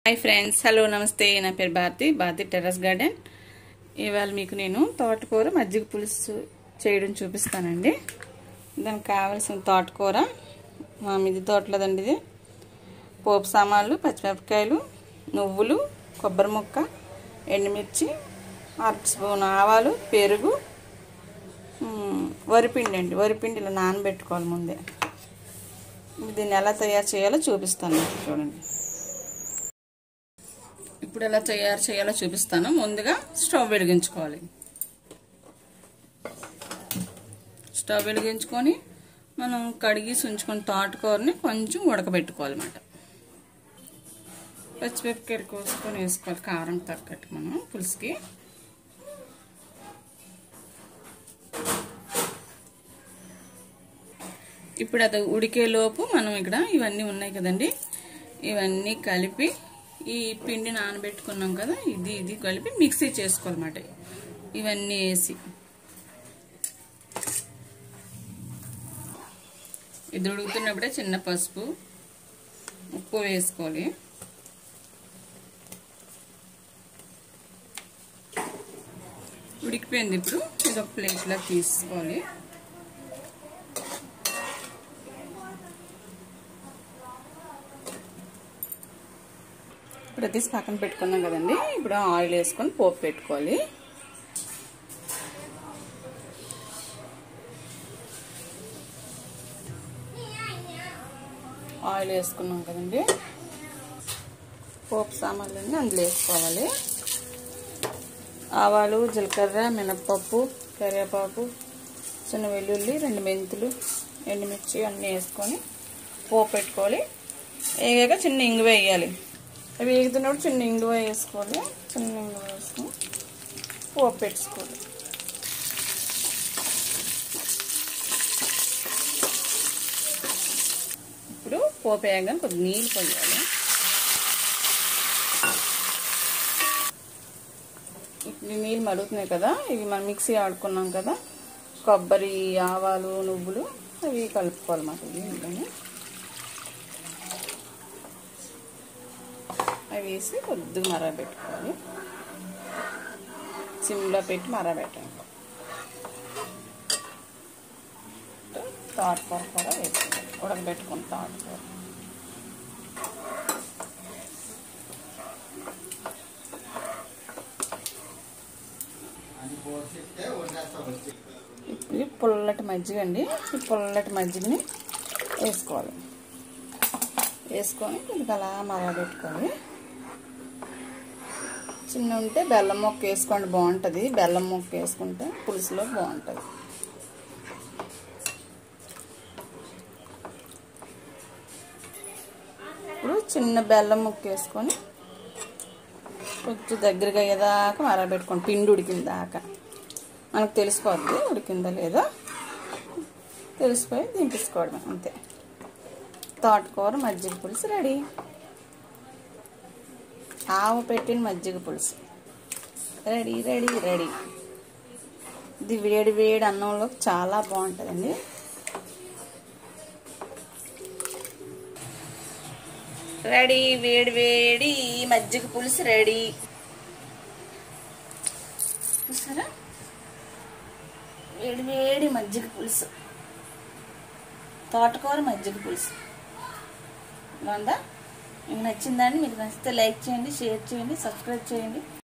hi friends hello नमस्ते ना पेर भारती टेर्रस गार्डन इवाल मीकु नेनु तोटकूर मज्जिग पुलुसु चेयडम चूपिस्तानंडी दानिकि कावाल्సిన తోటకూర మా మిది తోటలోదండి ఇది పోపు సామాన్లు పచ్చిమిరపకాయలు నువ్వులు కొబ్బరి ముక్క ఎండుమిర్చి అర స్పూన్ ఆవాలు పెరుగు వరిపిండి అండి వరిపిండి ఇలా నానబెట్టుకోవాలి ముందే దీన్ని ఎలా తయారు చేయాలో చూపిస్తాను చూడండి ఇప్పుడు ఎలా తయారు చేయాలో చూపిస్తాను ముందుగా స్టవ్ వెలిగించుకోవాలి స్టవ్ వెలిగించుకొని మనం కడిగి ఉంచుకొని తోటకూరని కొంచెం ఉడకబెట్టుకోవాలన్నమాట పచ్చిమిరపకాయలు కోసుకొని వేసుకోవాలి కారం తగ్గట్టు మనం పులుసుకి ఇప్పుడు అది ఉడికే లోపు మనం ఇక్కడ ఇవన్నీ ఉన్నాయి కదండి ఇవన్నీ కలిపి ఈ పిండి నానబెట్టుకున్నాం కదా ఇది కలిపి మిక్సీ చేసుకోవాలన్నమాట ఇవన్నీ వేసి ఇది ఉడుకుతున్నప్పుడే చిన్న పసుపు ఉప్పు వేసుకోవాలి ఉడికిపోయింది ఇప్పుడు ఇది ఒక ప్లేట్లో తీసుకోవాలి ఇప్పుడు తీసి పక్కన పెట్టుకున్నాం కదండి ఇప్పుడు ఆయిల్ వేసుకొని పోపు పెట్టుకోవాలి ఆయిల్ వేసుకున్నాం కదండి పోపు సామాన్లన్నీ అందులో వేసుకోవాలి ఆవాలు జీలకర్ర మినపప్పు కరివేపాకు చిన్న వెల్లుల్లి 2 మెంతులు ఎండుమిర్చి అన్నీ వేసుకొని పోపు పెట్టుకోవాలి వేగాక చిన్న ఇంగువ వేయాలి అవి వేగుతున్నప్పుడు చిన్న ఇంగువ వేసుకోవాలి చిన్న ఇంగువ వేసుకొని పోపు పెట్టుకోవాలి ఇప్పుడు పోపు వేయగానే కొద్ది నీళ్ళు పోయాలి ఇప్పుడు నీళ్ళు మరుగుతున్నాయి కదా ఇవి మనం మిక్సీ ఆడుకున్నాం కదా కొబ్బరి ఆవాలు నువ్వులు అవి కలుపుకోవాలన్నమాట అవి వేసి కొద్దిగా మరగబెట్టుకోవాలి సిమ్లో పెట్టి మరగబెట్టాలి తోటకూర కూడా వేసుకోవాలి ఉడకబెట్టుకుని తోటకూర ఇప్పుడు పుల్లటి మజ్జిగ అండి ఈ పుల్లటి మజ్జిగని వేసుకోవాలి వేసుకొని కొద్దిగా అలా మరగబెట్టుకోవాలి చిన్న ఉంటే బెల్లం ముక్క వేసుకోండి బాగుంటుంది బెల్లం ముక్క వేసుకుంటే పులుసులో బాగుంటుంది ఇప్పుడు చిన్న బెల్లం ముక్క వేసుకొని కొంచెం దగ్గరగా అయ్యేదాకా మరగబెట్టుకోండి పిండి ఉడికిన దాకా మనకు తెలిసిపోద్ది ఉడికిందా లేదా తెలిసిపోయి దింపేసుకోవడం అంతే తోటకూర మజ్జిగ పులుసు రెడీ ఆవు పెట్టిన మజ్జిగ పులుసు రెడీ రెడీ రెడీ ఇది వేడి వేడి అన్నంలో చాలా బాగుంటుందండి రెడీ వేడి వేడి మజ్జిగ పులుసు రెడీ చూసారా వేడి వేడి మజ్జిగ పులుసు తోటకూర మజ్జిగ పులుసు బాగుందా మీకు నచ్చిందండి మీకు నచ్చితే లైక్ చేయండి షేర్ చేయండి సబ్స్క్రైబ్ చేయండి